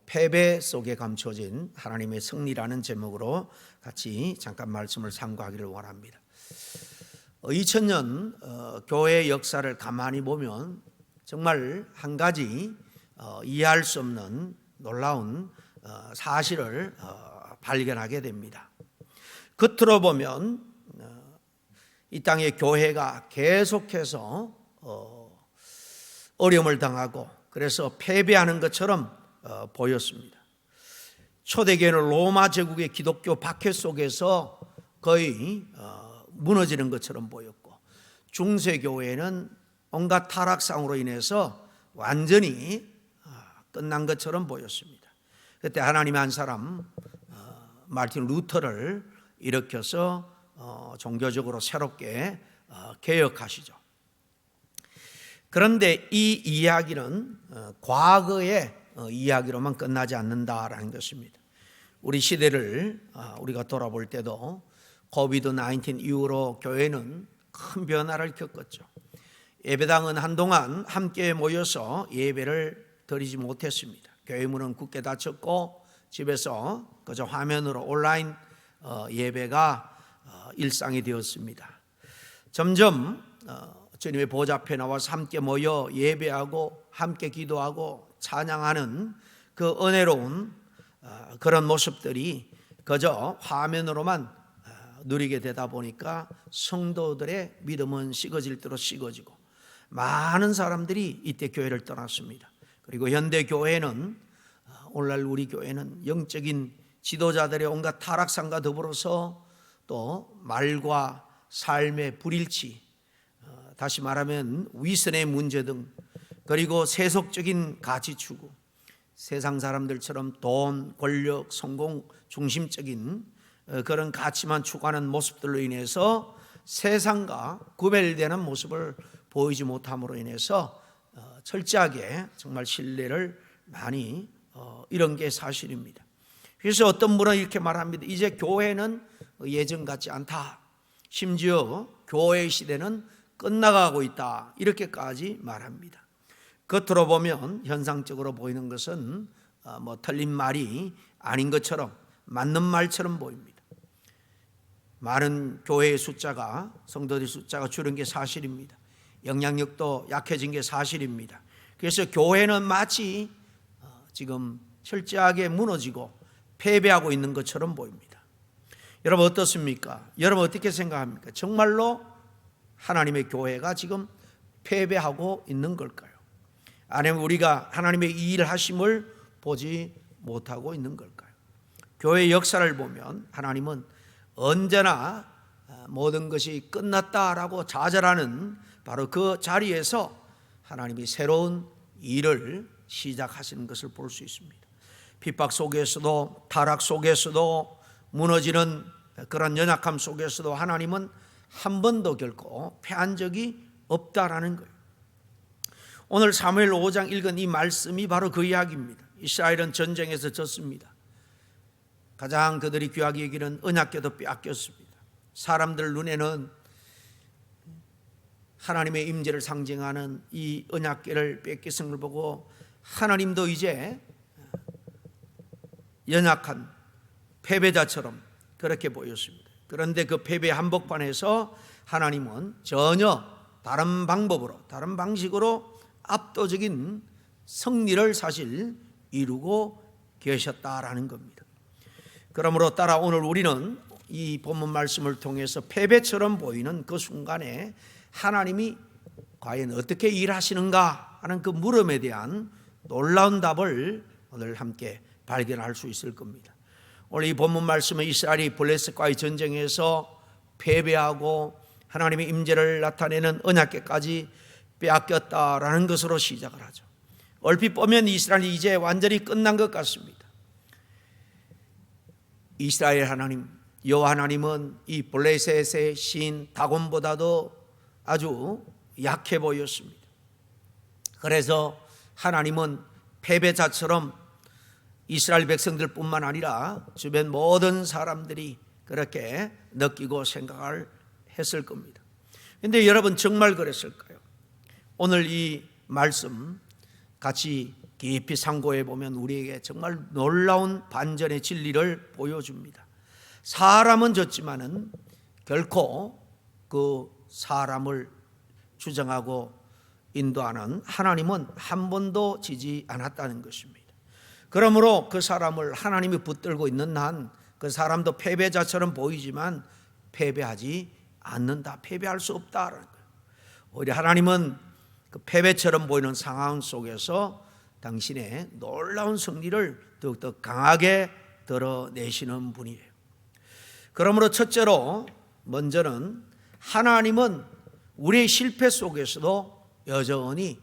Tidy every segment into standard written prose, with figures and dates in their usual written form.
패배 속에 감춰진 하나님의 승리라는 제목으로 같이 잠깐 말씀을 상고하기를 원합니다. 2000년 교회의 역사를 가만히 보면 정말 한 가지 이해할 수 없는 놀라운 사실을 발견하게 됩니다. 겉으로 보면 이 땅의 교회가 계속해서 어려움을 당하고 그래서 패배하는 것처럼 보였습니다. 초대교회는 로마 제국의 기독교 박해 속에서 거의 무너지는 것처럼 보였고, 중세교회는 온갖 타락상으로 인해서 완전히 끝난 것처럼 보였습니다. 그때 하나님의 한 사람 마르틴 루터를 일으켜서 종교적으로 새롭게 개혁하시죠. 그런데 이 이야기는 과거의 이야기로만 끝나지 않는다라는 것입니다. 우리 시대를 우리가 돌아볼 때도 코비드-19 이후로 교회는 큰 변화를 겪었죠. 예배당은 한동안 함께 모여서 예배를 드리지 못했습니다. 교회 문은 굳게 닫혔고 집에서 그저 화면으로 온라인 예배가 일상이 되었습니다. 점점 주님의 보좌 앞에 나와서 함께 모여 예배하고 함께 기도하고 찬양하는 그 은혜로운 그런 모습들이 그저 화면으로만 누리게 되다 보니까 성도들의 믿음은 식어질 대로 식어지고 많은 사람들이 이때 교회를 떠났습니다. 그리고 현대 교회는 오늘날 우리 교회는 영적인 지도자들의 온갖 타락상과 더불어서 또 말과 삶의 불일치, 다시 말하면 위선의 문제 등, 그리고 세속적인 가치 추구, 세상 사람들처럼 돈, 권력, 성공 중심적인 그런 가치만 추구하는 모습들로 인해서 세상과 구별되는 모습을 보이지 못함으로 인해서 철저하게 정말 신뢰를 많이 잃은 게 사실입니다. 그래서 어떤 분은 이렇게 말합니다. 이제 교회는 예전 같지 않다. 심지어 교회의 시대는 끝나가고 있다. 이렇게까지 말합니다. 겉으로 보면 현상적으로 보이는 것은 틀린 말이 아닌 것처럼 맞는 말처럼 보입니다. 많은 교회의 숫자가, 성도들의 숫자가 줄은 게 사실입니다. 영향력도 약해진 게 사실입니다. 그래서 교회는 마치 지금 철저하게 무너지고 패배하고 있는 것처럼 보입니다. 여러분 어떻습니까? 여러분 어떻게 생각합니까? 정말로 하나님의 교회가 지금 패배하고 있는 걸까요? 아니면 우리가 하나님의 이 일하심을 보지 못하고 있는 걸까요? 교회의 역사를 보면 하나님은 언제나 모든 것이 끝났다라고 좌절하는 바로 그 자리에서 하나님이 새로운 일을 시작하시는 것을 볼 수 있습니다. 핍박 속에서도, 타락 속에서도, 무너지는 그런 연약함 속에서도 하나님은 한 번도 결코 패한 적이 없다라는 거예요. 오늘 사무엘 5장 읽은 이 말씀이 바로 그 이야기입니다. 이스라엘은 전쟁에서 졌습니다. 가장 그들이 귀하게 여기는 언약궤도 빼앗겼습니다. 사람들 눈에는 하나님의 임재를 상징하는 이 언약궤를 뺏겼은 걸 보고 하나님도 이제 연약한 패배자처럼 그렇게 보였습니다. 그런데 그 패배 한복판에서 하나님은 전혀 다른 방법으로, 다른 방식으로 압도적인 승리를 사실 이루고 계셨다라는 겁니다. 그러므로 따라 오늘 우리는 이 본문 말씀을 통해서 패배처럼 보이는 그 순간에 하나님이 과연 어떻게 일하시는가 하는 그 물음에 대한 놀라운 답을 오늘 함께 발견할 수 있을 겁니다. 오늘 이 본문 말씀은 이스라엘이 블레셋과의 전쟁에서 패배하고 하나님의 임재를 나타내는 언약궤까지 빼앗겼다라는 것으로 시작을 하죠. 얼핏 보면 이스라엘이 이제 완전히 끝난 것 같습니다. 이스라엘 하나님, 여호와 하나님은 이 블레셋의 신 다곤보다도 아주 약해 보였습니다. 그래서 하나님은 패배자처럼 이스라엘 백성들뿐만 아니라 주변 모든 사람들이 그렇게 느끼고 생각을 했을 겁니다. 그런데 여러분 정말 그랬을까요? 오늘 이 말씀 같이 깊이 상고해 보면 우리에게 정말 놀라운 반전의 진리를 보여줍니다. 사람은 졌지만은 결코 그 사람을 주장하고 인도하는 하나님은 한 번도 지지 않았다는 것입니다. 그러므로 그 사람을 하나님이 붙들고 있는 한 그 사람도 패배자처럼 보이지만 패배하지 않는다. 패배할 수 없다라는 거예요. 오히려 하나님은 그 패배처럼 보이는 상황 속에서 당신의 놀라운 승리를 더욱더 강하게 드러내시는 분이에요. 그러므로 첫째로 먼저는 하나님은 우리의 실패 속에서도 여전히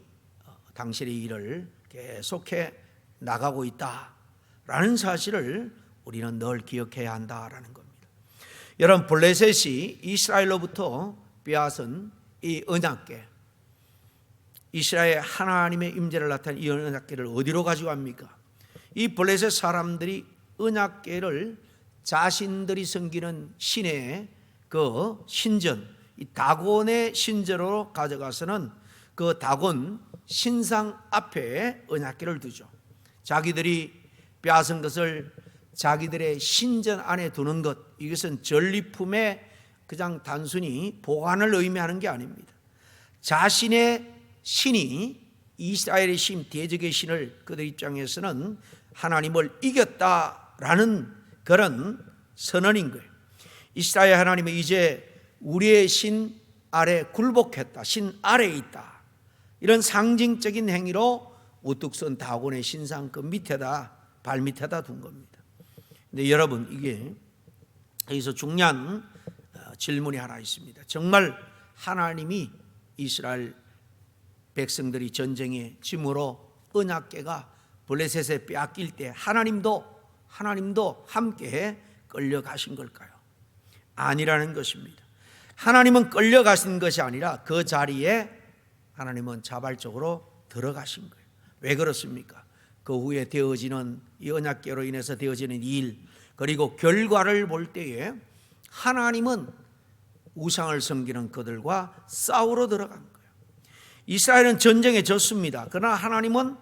당신의 일을 계속해 나가고 있다라는 사실을 우리는 늘 기억해야 한다라는 겁니다. 여러분, 블레셋이 이스라엘로부터 빼앗은 이 언약궤, 이스라엘 하나님의 임재를 나타낸 이 언약궤를 어디로 가지고 갑니까? 이 블레셋 사람들이 언약궤를 자신들이 섬기는 신의 그 신전, 이 다곤의 신전으로 가져가서는 그 다곤 신상 앞에 언약궤를 두죠. 자기들이 빼앗은 것을 자기들의 신전 안에 두는 것, 이것은 전리품의 그냥 단순히 보관을 의미하는 게 아닙니다. 자신의 신이 이스라엘의 신, 대적의 신을 그들 입장에서는 하나님을 이겼다라는 그런 선언인 거예요. 이스라엘 하나님은 이제 우리의 신 아래 굴복했다, 신 아래에 있다, 이런 상징적인 행위로 우뚝 선 다곤의 신상 그 밑에다, 발 밑에다 둔 겁니다. 근데 여러분, 이게 여기서 중요한 질문이 하나 있습니다. 정말 하나님이 이스라엘 백성들이 전쟁의 짐으로 언약궤가 블레셋에 빼앗길 때 하나님도 함께 끌려가신 걸까요? 아니라는 것입니다. 하나님은 끌려가신 것이 아니라 그 자리에 하나님은 자발적으로 들어가신 거예요. 왜 그렇습니까? 그 후에 되어지는 이 언약궤로 인해서 되어지는 일, 그리고 결과를 볼 때에 하나님은 우상을 섬기는 그들과 싸우러 들어간 거예요. 이스라엘은 전쟁에 졌습니다. 그러나 하나님은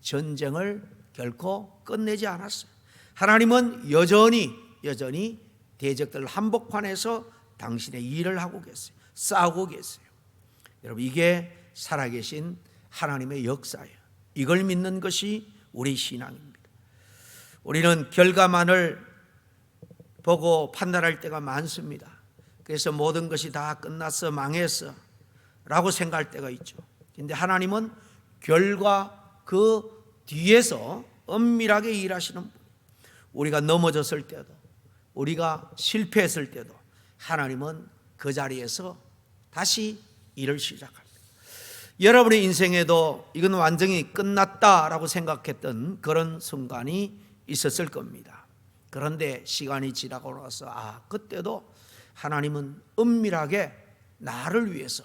전쟁을 결코 끝내지 않았어요. 하나님은 여전히 대적들 한복판에서 당신의 일을 하고 계세요. 싸우고 계세요. 여러분, 이게 살아계신 하나님의 역사예요. 이걸 믿는 것이 우리 신앙입니다. 우리는 결과만을 보고 판단할 때가 많습니다. 그래서 모든 것이 다 끝났어, 망했어 라고 생각할 때가 있죠. 그런데 하나님은 결과 그 뒤에서 엄밀하게 일하시는 분. 우리가 넘어졌을 때도, 우리가 실패했을 때도 하나님은 그 자리에서 다시 일을 시작합니다. 여러분의 인생에도 이건 완전히 끝났다라고 생각했던 그런 순간이 있었을 겁니다. 그런데 시간이 지나고 나서 그때도 하나님은 은밀하게 나를 위해서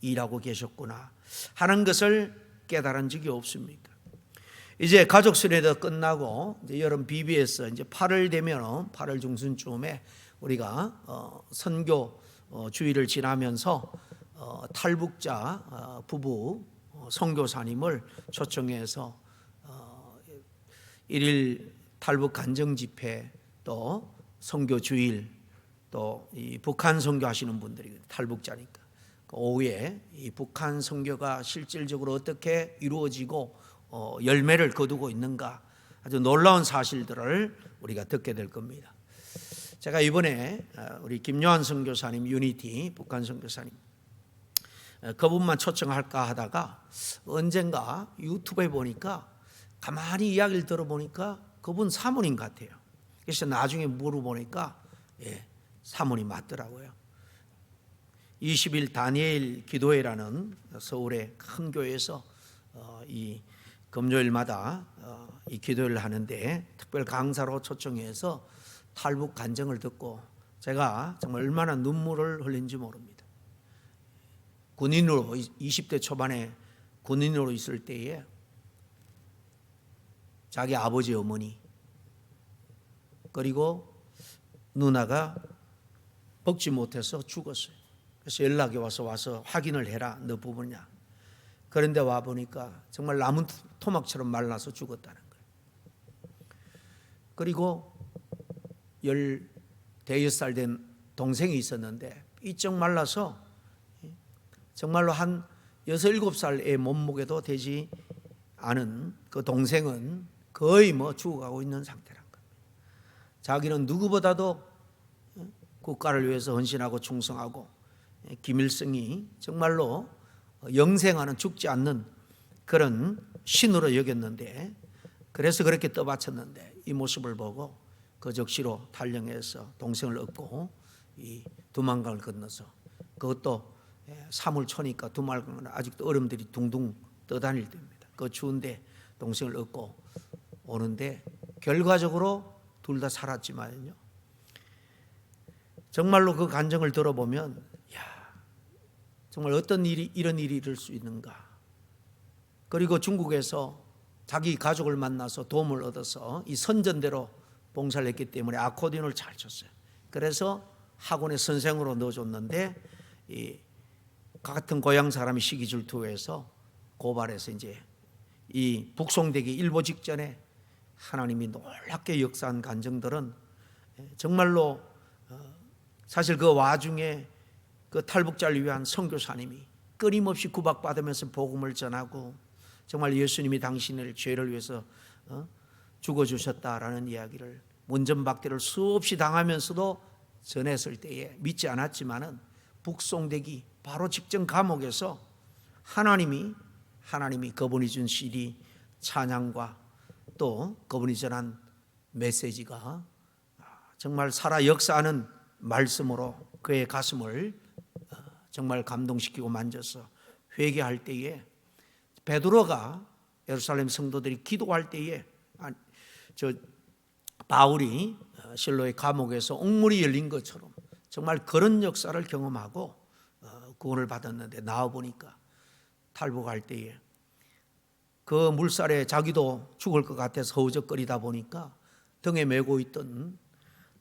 일하고 계셨구나 하는 것을 깨달은 적이 없습니까? 이제 가족 순회도 끝나고 이제 여름 BB에서 이제 8월 되면 8월 중순쯤에 우리가 선교 주일을 지나면서 탈북자 부부 선교사님을 초청해서 1일 탈북 간증 집회, 또 선교 주일, 또 이 북한 선교하시는 분들이 탈북자니까 그 오후에 이 북한 선교가 실질적으로 어떻게 이루어지고 열매를 거두고 있는가, 아주 놀라운 사실들을 우리가 듣게 될 겁니다. 제가 이번에 우리 김요한 선교사님, 유니티 북한 선교사님, 그분만 초청할까 하다가 언젠가 유튜브에 보니까 가만히 이야기를 들어보니까 그분 사모님 같아요. 그래서 나중에 물어보니까 사모님 맞더라고요. 20일 다니엘 기도회라는 서울의 큰 교회에서 이 금요일마다 이 기도회를 하는데 특별 강사로 초청해서 탈북 간증을 듣고 제가 정말 얼마나 눈물을 흘린지 모릅니다. 군인으로 20대 초반에 군인으로 있을 때에 자기 아버지, 어머니, 그리고 누나가 먹지 못해서 죽었어요. 그래서 연락이 와서 확인을 해라, 너 부부냐. 그런데 와 보니까 정말 나무 토막처럼 말라서 죽었다는 거예요. 그리고 15살 된 동생이 있었는데 삐쩍 말라서 정말로 한 6, 7살의 몸무게도 되지 않은 그 동생은 거의 뭐 죽어가고 있는 상태란 겁니다. 자기는 누구보다도 국가를 위해서 헌신하고 충성하고 김일성이 정말로 영생하는 죽지 않는 그런 신으로 여겼는데, 그래서 그렇게 떠받쳤는데 이 모습을 보고 그 적시로 탈영해서 동생을 얻고 이 두만강을 건너서, 그것도 3월 초니까 두만강은 아직도 얼음들이 둥둥 떠다닐 때입니다. 그 추운데 동생을 얻고 오는데 결과적으로 둘 다 살았지만요, 정말로 그 간증을 들어보면 정말 어떤 일이 이런 일이 있을 수 있는가. 그리고 중국에서 자기 가족을 만나서 도움을 얻어서 이 선전대로 봉사를 했기 때문에 아코디언을 잘 쳤어요. 그래서 학원에 선생으로 넣어줬는데 이 같은 고향 사람이 시기 질투해서 고발해서 이제 이 북송되기 일보 직전에 하나님이 놀랍게 역사한 간증들은 정말로 사실 그 와중에 그 탈북자를 위한 선교사님이 끊임없이 구박받으면서 복음을 전하고 정말 예수님이 당신을 죄를 위해서 죽어주셨다라는 이야기를 문전박대를 수없이 당하면서도 전했을 때에 믿지 않았지만은 북송되기 바로 직전 감옥에서 하나님이 그분이 준 CD 찬양과 또 그분이 전한 메시지가 정말 살아 역사하는 말씀으로 그의 가슴을 정말 감동시키고 만져서 회개할 때에, 베드로가 예루살렘 성도들이 기도할 때에 바울이 실로의 감옥에서 옥문이 열린 것처럼 정말 그런 역사를 경험하고 구원을 받았는데, 나와 보니까 탈북할 때에 그 물살에 자기도 죽을 것 같아서 허우적거리다 보니까 등에 메고 있던,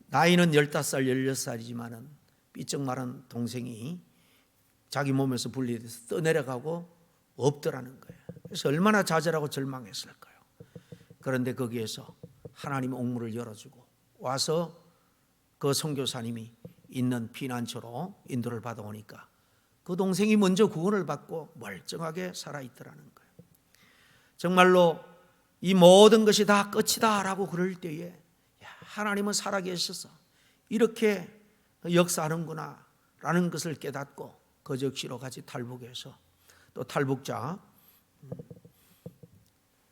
나이는 15살 16살이지만은 삐쩍 마른 동생이 자기 몸에서 분리돼서 떠내려가고 없더라는 거예요. 그래서 얼마나 좌절하고 절망했을까요? 그런데 거기에서 하나님 옥문을 열어주고 와서 그 선교사님이 있는 피난처로 인도를 받아오니까 그 동생이 먼저 구원을 받고 멀쩡하게 살아있더라는 거예요. 정말로 이 모든 것이 다 끝이다 라고 그럴 때에 하나님은 살아계셔서 이렇게 역사하는구나 라는 것을 깨닫고 그 적시로 같이 탈북해서 또 탈북자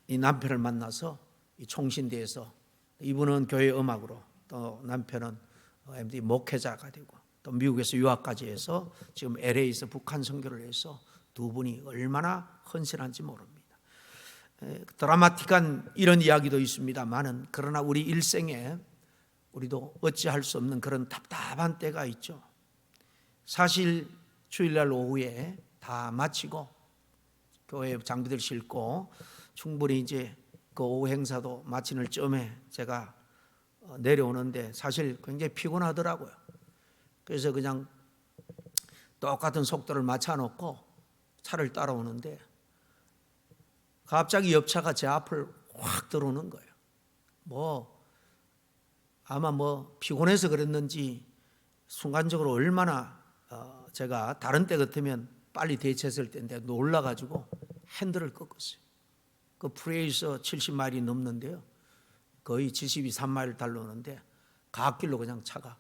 이 남편을 만나서 이 총신대에서, 이분은 교회 음악으로, 또 남편은 MD 목회자가 되고 또 미국에서 유학까지 해서 지금 LA에서 북한 선교를 해서 두 분이 얼마나 헌신한지 모릅니다. 드라마틱한 이런 이야기도 있습니다만은, 그러나 우리 일생에 우리도 어찌할 수 없는 그런 답답한 때가 있죠. 사실 주일날 오후에 다 마치고 교회 장비들 싣고 충분히 이제 그 오후 행사도 마치는 쯤에 제가 내려오는데 사실 굉장히 피곤하더라고요. 그래서 그냥 똑같은 속도를 맞춰놓고 차를 따라오는데 갑자기 옆차가 제 앞을 확 들어오는 거예요. 아마 피곤해서 그랬는지 순간적으로 얼마나 제가 다른 때 같으면 빨리 대처했을 때인데 놀라가지고 핸들을 꺾었어요. 그 프레이서 70마일이 넘는데요, 거의 72~3마일을 달려오는데 갓길로 그냥 차가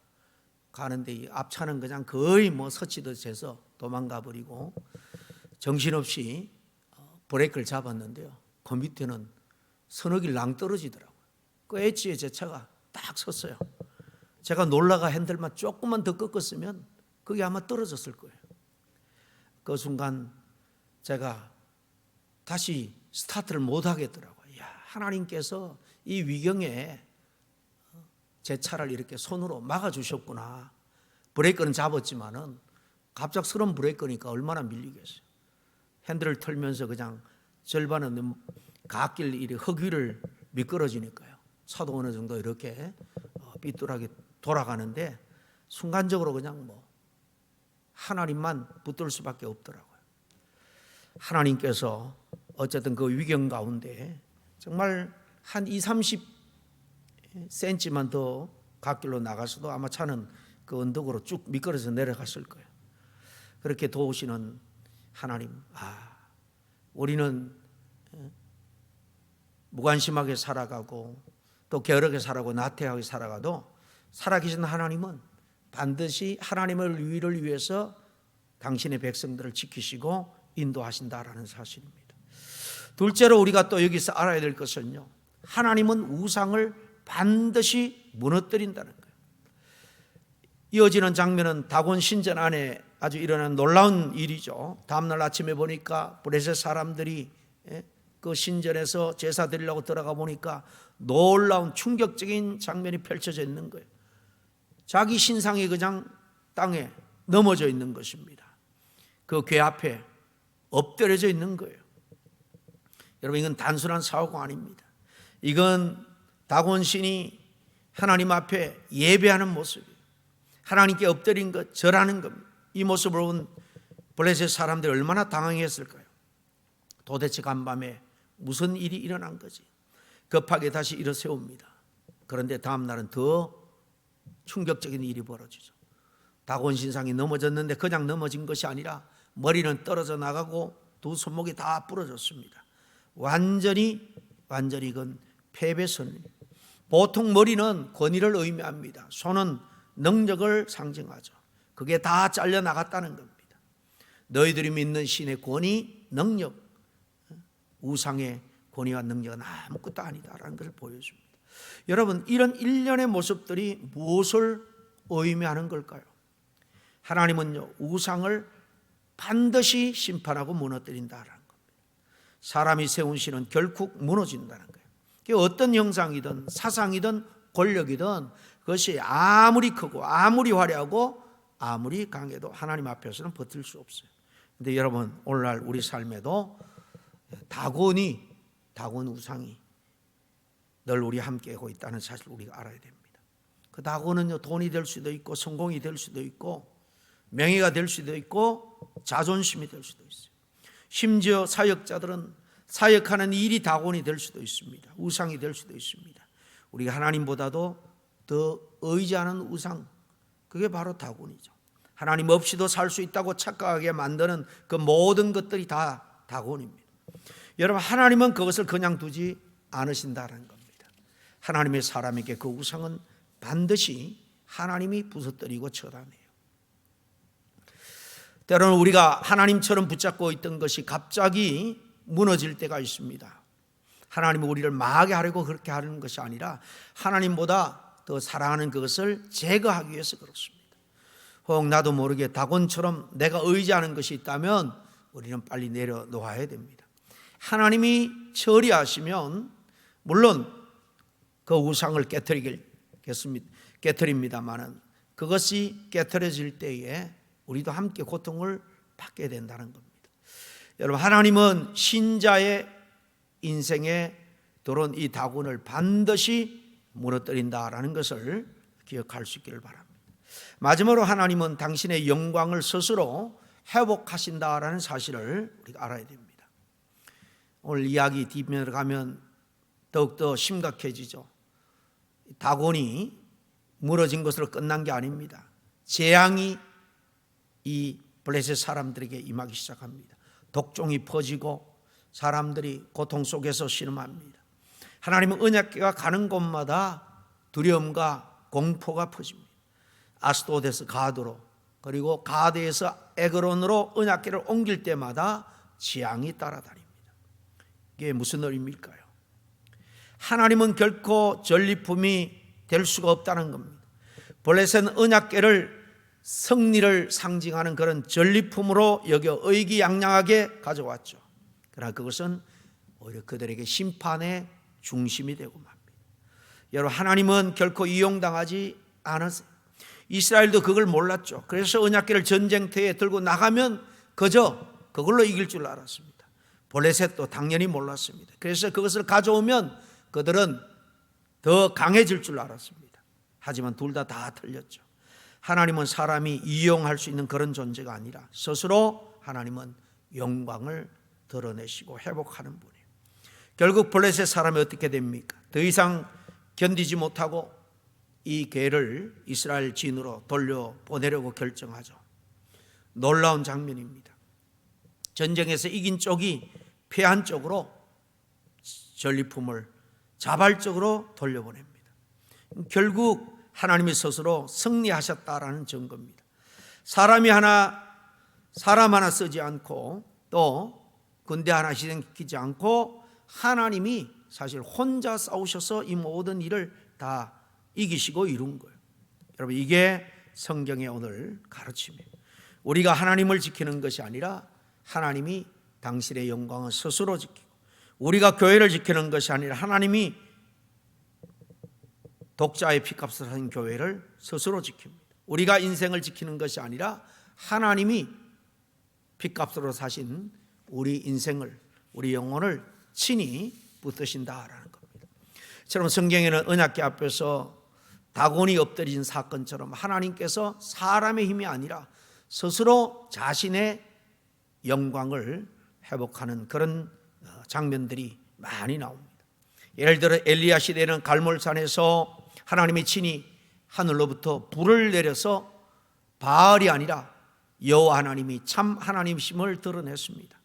가는데 이 앞차는 그냥 거의 서치듯 해서 도망가 버리고 정신없이 브레이크를 잡았는데요, 그 밑에는 서너 길 낭떠러지더라고요. 그 엣지에 제 차가 딱 섰어요. 제가 놀라가 핸들만 조금만 더 꺾었으면 그게 아마 떨어졌을 거예요. 그 순간 제가 다시 스타트를 못 하겠더라고요. 하나님께서 이 위경에 제 차를 이렇게 손으로 막아주셨구나. 브레이크는 잡았지만은 갑작스러운 브레이크니까 얼마나 밀리겠어요. 핸들을 털면서 그냥 절반은 갓길 이리 흙위를 미끄러지니까요, 차도 어느 정도 이렇게 삐뚤하게 돌아가는데 순간적으로 그냥 하나님만 붙들 수밖에 없더라고요. 하나님께서 어쨌든 그 위경 가운데 정말 한 20-30cm만 더 갓길로 나가서도 아마 차는 그 언덕으로 쭉 미끄러져 내려갔을 거예요. 그렇게 도우시는 하나님, 우리는 무관심하게 살아가고 또 게으르게 살아가고 나태하게 살아가도 살아계신 하나님은 반드시 하나님의 위를 위해서 당신의 백성들을 지키시고 인도하신다라는 사실입니다. 둘째로 우리가 또 여기서 알아야 될 것은요, 하나님은 우상을 반드시 무너뜨린다는 거예요. 이어지는 장면은 다곤 신전 안에 아주 일어난 놀라운 일이죠. 다음날 아침에 보니까 블레셋 사람들이 그 신전에서 제사 드리려고 들어가 보니까 놀라운 충격적인 장면이 펼쳐져 있는 거예요. 자기 신상이 그냥 땅에 넘어져 있는 것입니다. 그 궤 앞에 엎드려져 있는 거예요. 여러분, 이건 단순한 사고가 아닙니다. 이건 다곤 신이 하나님 앞에 예배하는 모습이에요. 하나님께 엎드린 것, 절하는 겁니다. 이 모습을 본 블레셋 사람들이 얼마나 당황했을까요? 도대체 간밤에 무슨 일이 일어난 거지? 급하게 다시 일어세웁니다. 그런데 다음 날은 더 충격적인 일이 벌어지죠. 다곤 신상이 넘어졌는데 그냥 넘어진 것이 아니라 머리는 떨어져 나가고 두 손목이 다 부러졌습니다. 완전히 이건 패배선입니다. 보통 머리는 권위를 의미합니다. 손은 능력을 상징하죠. 그게 다 잘려나갔다는 겁니다. 너희들이 믿는 신의 권위, 능력, 우상의 권위와 능력은 아무것도 아니다라는 것을 보여줍니다. 여러분, 이런 일련의 모습들이 무엇을 의미하는 걸까요? 하나님은요, 우상을 반드시 심판하고 무너뜨린다라는 겁니다. 사람이 세운 신은 결국 무너진다는 거예요. 그게 어떤 형상이든 사상이든 권력이든 그것이 아무리 크고 아무리 화려하고 아무리 강해도 하나님 앞에서는 버틸 수 없어요. 그런데 여러분, 오늘날 우리 삶에도 다곤 우상이 늘 우리 함께 하고 있다는 사실을 우리가 알아야 됩니다. 그 다곤은요, 돈이 될 수도 있고 성공이 될 수도 있고 명예가 될 수도 있고 자존심이 될 수도 있어요. 심지어 사역자들은 사역하는 일이 다곤이 될 수도 있습니다. 우상이 될 수도 있습니다. 우리가 하나님보다도 더 의지하는 우상, 그게 바로 다곤이죠. 하나님 없이도 살 수 있다고 착각하게 만드는 그 모든 것들이 다 다곤입니다. 여러분, 하나님은 그것을 그냥 두지 않으신다는 겁니다. 하나님의 사람에게 그 우상은 반드시 하나님이 부서뜨리고 처단해요. 때로는 우리가 하나님처럼 붙잡고 있던 것이 갑자기 무너질 때가 있습니다. 하나님은 우리를 망하게 하려고 그렇게 하는 것이 아니라 하나님보다 더 사랑하는 그것을 제거하기 위해서 그렇습니다. 혹 나도 모르게 다곤처럼 내가 의지하는 것이 있다면 우리는 빨리 내려놓아야 됩니다. 하나님이 처리하시면 물론 그 우상을 깨트립니다마는 그것이 깨트려질 때에 우리도 함께 고통을 받게 된다는 겁니다. 여러분, 하나님은 신자의 인생에 들어온 이 다곤을 반드시 무너뜨린다라는 것을 기억할 수 있기를 바랍니다. 마지막으로 하나님은 당신의 영광을 스스로 회복하신다라는 사실을 우리가 알아야 됩니다. 오늘 이야기 뒷면으로 가면 더욱더 심각해지죠. 다곤이 무너진 것으로 끝난 게 아닙니다. 재앙이 이 블레셋 사람들에게 임하기 시작합니다. 독종이 퍼지고 사람들이 고통 속에서 신음합니다. 하나님은 언약궤가 가는 곳마다 두려움과 공포가 퍼집니다. 아스도드에서 가드로, 그리고 가드에서 에그론으로 언약궤를 옮길 때마다 재앙이 따라다닙니다. 이게 무슨 의미일까요? 하나님은 결코 전리품이 될 수가 없다는 겁니다. 블레셋은 언약궤를 승리를 상징하는 그런 전리품으로 여겨 의기양양하게 가져왔죠. 그러나 그것은 오히려 그들에게 심판의 중심이 되고 맙니다. 여러분, 하나님은 결코 이용당하지 않으세요. 이스라엘도 그걸 몰랐죠. 그래서 언약궤를 전쟁터에 들고 나가면 그저 그걸로 이길 줄 알았습니다. 블레셋도 당연히 몰랐습니다. 그래서 그것을 가져오면 그들은 더 강해질 줄 알았습니다. 하지만 둘 다 틀렸죠. 하나님은 사람이 이용할 수 있는 그런 존재가 아니라 스스로 하나님은 영광을 드러내시고 회복하는 분이에요. 결국 블레셋 사람이 어떻게 됩니까? 더 이상 견디지 못하고 이 괴를 이스라엘 진으로 돌려보내려고 결정하죠. 놀라운 장면입니다. 전쟁에서 이긴 쪽이 패한 쪽으로 전리품을 자발적으로 돌려보냅니다. 결국 하나님이 스스로 승리하셨다라는 증거입니다. 사람 하나 쓰지 않고 또 군대 하나 희생시키지 않고 하나님이 사실 혼자 싸우셔서 이 모든 일을 다 이기시고 이룬 거예요. 여러분, 이게 성경의 오늘 가르침이에요. 우리가 하나님을 지키는 것이 아니라 하나님이 당신의 영광을 스스로 지키고, 우리가 교회를 지키는 것이 아니라 하나님이 독자의 피값을 하신 교회를 스스로 지킵니다. 우리가 인생을 지키는 것이 아니라 하나님이 피값으로 사신 우리 인생을, 우리 영혼을 친히 붙드신다라는 겁니다. 처럼 성경에는 언약궤 앞에서 다곤이 엎드린 사건처럼 하나님께서 사람의 힘이 아니라 스스로 자신의 영광을 회복하는 그런 장면들이 많이 나옵니다. 예를 들어 엘리야 시대에는 갈멜산에서 하나님이 친히 하늘로부터 불을 내려서 바알이 아니라 여호와 하나님이 참 하나님이심을 드러냈습니다.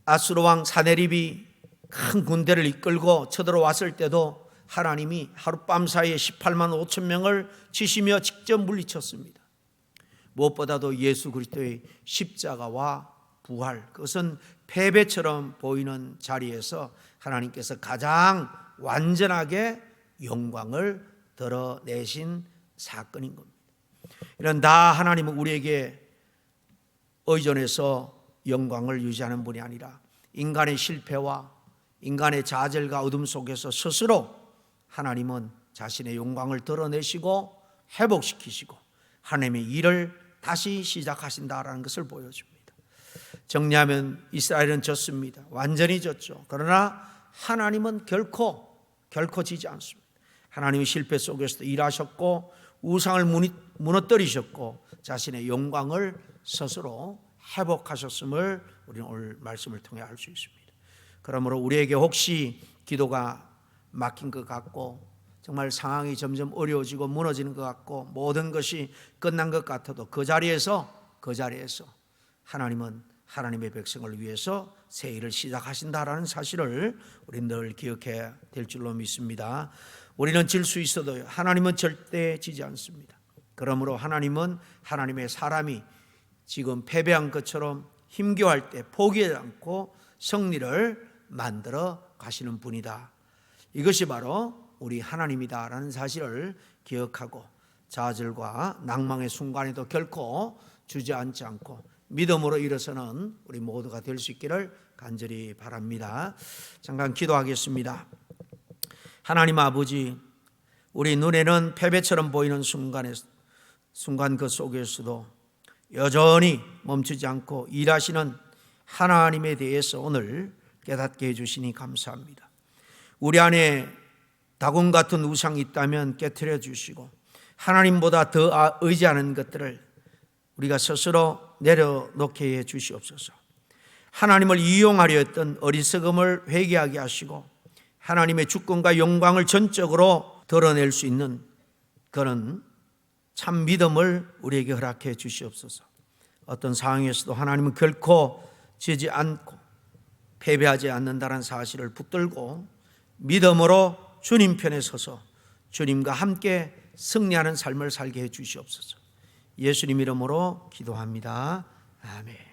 아수르 왕 사네립이 큰 군대를 이끌고 쳐들어왔을 때도 하나님이 하룻밤 사이에 18만 5천 명을 치시며 직접 물리쳤습니다. 무엇보다도 예수 그리스도의 십자가와 부활, 그것은 패배처럼 보이는 자리에서 하나님께서 가장 완전하게 영광을 드러내신 사건인 겁니다. 이런 다 하나님은 우리에게 의존해서 영광을 유지하는 분이 아니라 인간의 실패와 인간의 좌절과 어둠 속에서 스스로 하나님은 자신의 영광을 드러내시고 회복시키시고 하나님의 일을 다시 시작하신다라는 것을 보여줍니다. 정리하면 이스라엘은 졌습니다. 완전히 졌죠. 그러나 하나님은 결코 지지 않습니다. 하나님이 실패 속에서도 일하셨고 우상을 무너뜨리셨고 자신의 영광을 스스로 회복하셨음을 우리는 오늘 말씀을 통해 알 수 있습니다. 그러므로 우리에게 혹시 기도가 막힌 것 같고 정말 상황이 점점 어려워지고 무너지는 것 같고 모든 것이 끝난 것 같아도 그 자리에서 하나님은 하나님의 백성을 위해서 새 일을 시작하신다라는 사실을 우리는 늘 기억해야 될 줄로 믿습니다. 우리는 질 수 있어도 하나님은 절대 지지 않습니다. 그러므로 하나님은 하나님의 사람이 지금 패배한 것처럼 힘겨워할 때 포기하지 않고 승리를 만들어 가시는 분이다. 이것이 바로 우리 하나님이다라는 사실을 기억하고 좌절과 낭망의 순간에도 결코 주저앉지 않고 믿음으로 일어서는 우리 모두가 될 수 있기를 간절히 바랍니다. 잠깐 기도하겠습니다. 하나님 아버지, 우리 눈에는 패배처럼 보이는 순간 그 속에서도 여전히 멈추지 않고 일하시는 하나님에 대해서 오늘 깨닫게 해주시니 감사합니다. 우리 안에 다곤 같은 우상이 있다면 깨트려 주시고 하나님보다 더 의지하는 것들을 우리가 스스로 내려놓게 해 주시옵소서. 하나님을 이용하려 했던 어리석음을 회개하게 하시고 하나님의 주권과 영광을 전적으로 드러낼 수 있는 그런 참 믿음을 우리에게 허락해 주시옵소서. 어떤 상황에서도 하나님은 결코 지지 않고 패배하지 않는다는 사실을 붙들고 믿음으로 주님 편에 서서 주님과 함께 승리하는 삶을 살게 해 주시옵소서. 예수님 이름으로 기도합니다. 아멘.